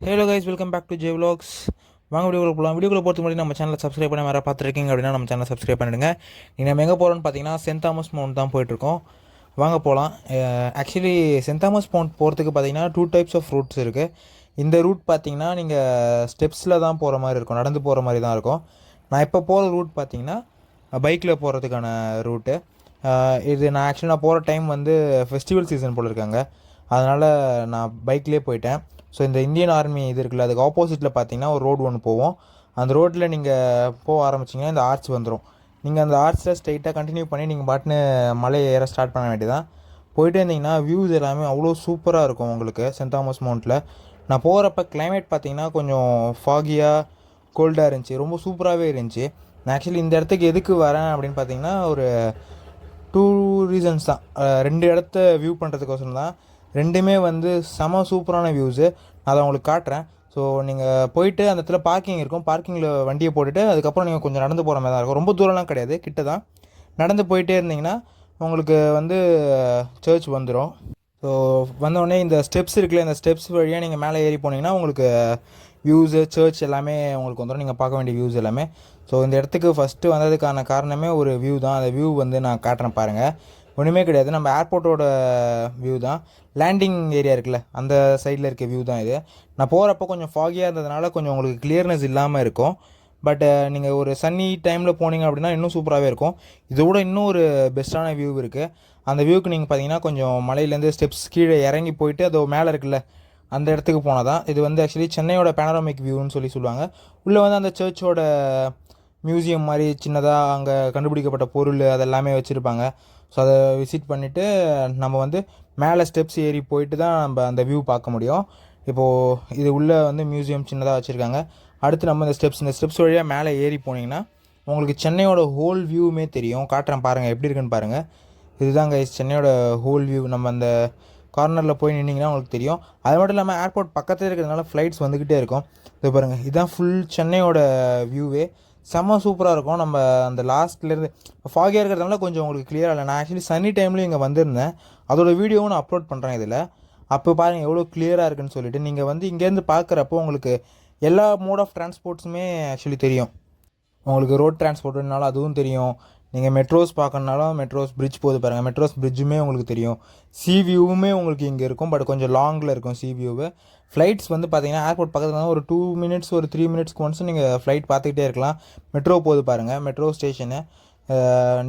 Hello guys, welcome back to J vlogs. வாங்க வீடியோக்குள்ள போகலாம். வீடியோக்குள்ள போகிறதுக்கு முன்னாடி நம்ம சேனலை சப்ஸ்கிரைப் பண்ண வேறு பார்த்துருக்கீங்க அப்படின்னா நம்ம சேனலை சப்ஸ்கிரைப் பண்ணிடுங்க. நீங்கள் நம்ம எங்கே போகிறோன்னு பார்த்தீங்கன்னா சென்ட் தாமஸ் மவுண்ட் தான் போயிட்டுருக்கோம். வாங்க போகலாம். ஆக்சுவலி சென்ட் தாமஸ் மவுண்ட் போகிறதுக்கு பார்த்தீங்கன்னா 2 டைப்ஸ் ஆஃப் ரூட்ஸ் இருக்குது. இந்த ரூட் பார்த்தீங்கன்னா நீங்கள் ஸ்டெப்ஸில் தான் போகிற மாதிரி இருக்கும், நடந்து போகிற மாதிரி தான் இருக்கும். நான் இப்போ போகிற ரூட் பார்த்தீங்கன்னா பைக்கில் போகிறதுக்கான ரூட்டு. இது நான் போகிற டைம் வந்து ஃபெஸ்டிவல் சீசன் போல் இருக்காங்க, அதனால் நான் பைக்லேயே போயிட்டேன். ஸோ இந்த இந்தியன் ஆர்மி இது இருக்குல்ல, அதுக்கு ஆப்போசிட்டில் பார்த்தீங்கன்னா ஒரு ரோடு ஒன்று போவோம். அந்த ரோட்டில் நீங்கள் போக ஆரம்பிச்சிங்கன்னா இந்த ஆர்ச் வந்துடும். நீங்கள் அந்த ஆர்ச்சில் ஸ்ட்ரைட்டாக கண்டினியூ பண்ணி நீங்கள் பாட்டுன்னு மலையை ஏற ஸ்டார்ட் பண்ண வேண்டியதான். போயிட்டே இருந்தீங்கன்னா வியூஸ் எல்லாமே அவ்வளோ சூப்பராக இருக்கும் உங்களுக்கு சென்ட் தாமஸ் மவுண்ட்டில். நான் போகிறப்ப கிளைமேட் பார்த்தீங்கன்னா கொஞ்சம் ஃபாகியாக கோல்டாக இருந்துச்சு, ரொம்ப சூப்பராகவே இருந்துச்சு. நான் ஆக்சுவலி இந்த இடத்துக்கு எதுக்கு வரேன் அப்படின்னு பார்த்தீங்கன்னா ஒரு 2 ரீசன்ஸ் தான். 2 இடத்த வியூ பண்ணுறதுக்கோசரம் தான். ரெண்டுமே வந்து செம சூப்பரான வியூஸு. நான் அதை உங்களுக்கு காட்டுறேன். ஸோ நீங்கள் போயிட்டு அந்த இடத்துல பார்க்கிங் இருக்கும், பார்க்கிங்கில் வண்டியை போட்டுட்டு அதுக்கப்புறம் நீங்கள் கொஞ்சம் நடந்து போகிற மாதிரி தான் இருக்கும். ரொம்ப தூரம்லாம் கிடையாது, கிட்ட தான். நடந்து போயிட்டே இருந்தீங்கன்னா உங்களுக்கு வந்து சர்ச் வந்துடும். ஸோ வந்தோடனே இந்த ஸ்டெப்ஸ் இருக்குல்ல, இந்த ஸ்டெப்ஸ் வழியாக நீங்கள் மேலே ஏறி போனீங்கன்னா உங்களுக்கு வியூஸு சர்ச் எல்லாமே உங்களுக்கு வந்துடும், நீங்கள் பார்க்க வேண்டிய வியூஸ் எல்லாமே. ஸோ இந்த இடத்துக்கு ஃபஸ்ட்டு வந்ததுக்கான காரணமே ஒரு வியூ தான். அந்த வியூ வந்து நான் காட்டுறேன் பாருங்கள். ஒன்றுமே கிடையாது, நம்ம ஏர்போர்ட்டோட வியூ தான். லேண்டிங் ஏரியா இருக்குல்ல, அந்த சைடில் இருக்க வியூ தான் இது. நான் போகிறப்போ கொஞ்சம் ஃபாகியாக இருந்ததுனால கொஞ்சம் உங்களுக்கு கிளியர்னஸ் இல்லாமல் இருக்கும். பட் நீங்கள் ஒரு சன்னி டைமில் போனீங்க அப்படின்னா இன்னும் சூப்பராகவே இருக்கும். இதோட இன்னும் ஒரு பெஸ்ட்டான வியூ இருக்குது. அந்த வியூக்கு நீங்கள் பார்த்தீங்கன்னா கொஞ்சம் மலையிலேருந்து ஸ்டெப்ஸ் கீழே இறங்கி போயிட்டு அதோ மேலே இருக்குல்ல அந்த இடத்துக்கு போனால் தான். இது வந்து ஆக்சுவலி சென்னையோட பேனராமிக் வியூன்னு சொல்லுவாங்க. உள்ளே வந்து அந்த சர்ச்சோட மியூசியம் மாதிரி சின்னதாக அங்கே கண்டுபிடிக்கப்பட்ட பொருள் அதெல்லாமே வச்சுருப்பாங்க. ஸோ அதை விசிட் பண்ணிவிட்டு நம்ம வந்து மேலே ஸ்டெப்ஸ் ஏறி போயிட்டு தான் நம்ம அந்த வியூ பார்க்க முடியும். இப்போது இது உள்ளே வந்து மியூசியம் சின்னதாக வச்சுருக்காங்க. அடுத்து நம்ம இந்த ஸ்டெப்ஸ் வழியாக மேலே ஏறி போனீங்கன்னா உங்களுக்கு சென்னையோட ஹோல் வியூவுமே தெரியும். காட்டுறேன் பாருங்கள், எப்படி இருக்குன்னு பாருங்கள். இதுதாங்க சென்னையோட ஹோல் வியூ. நம்ம அந்த கார்னரில் போய் நின்றிங்கன்னா உங்களுக்கு தெரியும். அது மட்டும் இல்லாமல் ஏர்போர்ட் பக்கத்தில் இருக்கிறதுனால ஃப்ளைட்ஸ் வந்துக்கிட்டே இருக்கும். இது பாருங்கள், இதுதான் ஃபுல் சென்னையோட வியூவே. செம்ம சூப்பராக இருக்கும். நம்ம அந்த லாஸ்ட்லேருந்து ஃபாகியாக இருக்கிறதுனால கொஞ்சம் உங்களுக்கு கிளியராக இல்லை. நான் ஆக்சுவலி சன்னி டைம்லேயும் இங்கே வந்திருந்தேன், அதோட வீடியோவும் நான் அப்லோட் பண்ணுறேன் இதில். அப்போ பாருங்கள் எவ்வளோ கிளியராக இருக்குன்னு சொல்லிட்டு. நீங்கள் வந்து இங்கேருந்து பார்க்குறப்போ உங்களுக்கு எல்லா மோட் ஆஃப் டிரான்ஸ்போர்ட்ஸுமே ஆக்சுவலி தெரியும். உங்களுக்கு ரோட் டிரான்ஸ்போர்ட்னாலும் அதுவும் தெரியும். நீங்கள் மெட்ரோஸ் பார்க்கணுனாலும் மெட்ரோஸ் பிரிட்ஜ் போகுது பாருங்கள், மெட்ரோஸ் பிரிட்ஜுமே உங்களுக்கு தெரியும். சி வியூவுமே உங்களுக்கு இங்கே இருக்கும், பட் கொஞ்சம் லாங்கில் இருக்கும் சி வியூவு. ஃப்ளைட்ஸ் வந்து பார்த்தீங்கன்னா ஏர்போர்ட் பக்கத்தில் தான் ஒரு 2 மினிட்ஸ் ஒரு 3 மினிட்ஸ்க்கு ஒன்ஸ் நீங்கள் ஃப்ளைட் பார்த்துக்கிட்டே இருக்கலாம். மெட்ரோ போகுது பாருங்கள், மெட்ரோ ஸ்டேஷனு.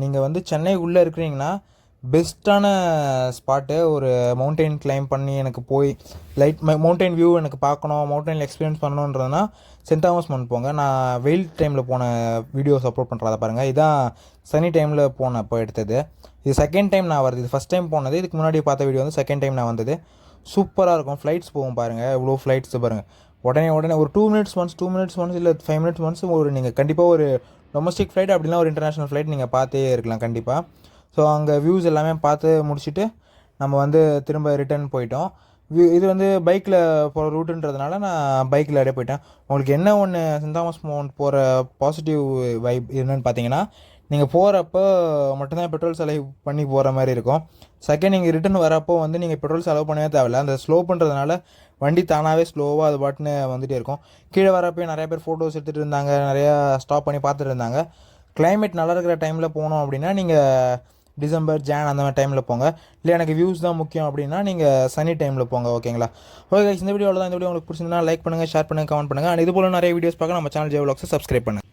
நீங்கள் வந்து சென்னை உள்ளே இருக்கிறீங்கன்னா பெஸ்ட்டான ஸ்பாட்டு. ஒரு மவுண்டெயின் கிளைம் பண்ணி எனக்கு போய் மவுண்டெயின் வியூ எனக்கு பார்க்கணும், மவுண்டெயினில் எக்ஸ்பீரியன்ஸ் பண்ணணுன்றதுனா சென்ட் தாமஸ் மவுண்ட் போங்க. நான் வெயில் டைமில் போன வீடியோஸ் அப்லோட் பண்ணுறத பாருங்கள். இதான் சனி டைமில் போனப்போ எடுத்தது. இது செகண்ட் டைம் நான் வருது. இது ஃபஸ்ட் டைம் போனது, இதுக்கு முன்னாடி பார்த்த வீடியோ வந்து செகண்ட் டைம் நான் வந்தது. சூப்பராக இருக்கும். ஃப்ளைட்ஸ் போகும் பாருங்கள், இவ்வளோ ஃப்ளைட்ஸ் பாருங்கள். உடனே ஒரு 2 மினிட்ஸ் ஒன்ஸ் இல்லை 5 மினிட்ஸ் ஒன்ஸ் ஒரு நீங்கள் கண்டிப்பாக ஒரு டொமஸ்டிக் ஃப்ளைட் அப்படின்னா ஒரு இன்டர்நேஷ்னல் ஃப்ளைட் நீங்கள் பார்த்தே இருக்கலாம் கண்டிப்பாக. ஸோ அங்கே வியூஸ் எல்லாமே பார்த்து முடிச்சுட்டு நம்ம வந்து திரும்ப ரிட்டர்ன் போயிட்டோம். இது வந்து பைக்கில் போகிற ரூட்டுன்றதுனால நான் பைக்கில் அப்படியே போயிட்டேன். உங்களுக்கு என்ன ஒன்று சென்ட் தாமஸ் மவுண்ட் போகிற பாசிட்டிவ் வைப் என்னென்னு பார்த்தீங்கன்னா, நீங்கள் போகிறப்போ மட்டும்தான் பெட்ரோல் செலவு பண்ணி போகிற மாதிரி இருக்கும். செகண்ட் நீங்கள் ரிட்டர்ன் வரப்போ வந்து நீங்கள் பெட்ரோல் செலவு பண்ணவே தேவையில்லை. அந்த ஸ்லோ பண்ணுறதுனால வண்டி தானாகவே ஸ்லோவாக அது பாட்டுன்னு வந்துகிட்டே இருக்கும். கீழே வரப்போ நிறைய பேர் ஃபோட்டோஸ் எடுத்துகிட்டு இருந்தாங்க, நிறையா ஸ்டாப் பண்ணி பார்த்துட்டு இருந்தாங்க. கிளைமேட் நல்லா இருக்கிற டைமில் போனோம் அப்படின்னா நீங்கள் டிசம்பர் ஜான் அந்த மாதிரி டைமில் போங்க. இல்லை எனக்கு வியூஸ் தான் முக்கியம் அப்படின்னா நீங்கள் சனி டைமில் போங்க. ஓகேங்களா? ஓகே, இந்த வீடியோவில் தான். இந்த வீடியோ உங்களுக்கு பிடிச்சிருந்தா லைக் பண்ணுங்கள், ஷேர் பண்ணுங்கள், கமெண்ட் பண்ணுங்கள். அண்ட் இது போல் நிறைய வீடியோஸ் பார்க்க நம்ம சேனல் ஜே vlogs சப்ஸ்கிரைப் பண்ணுங்கள்.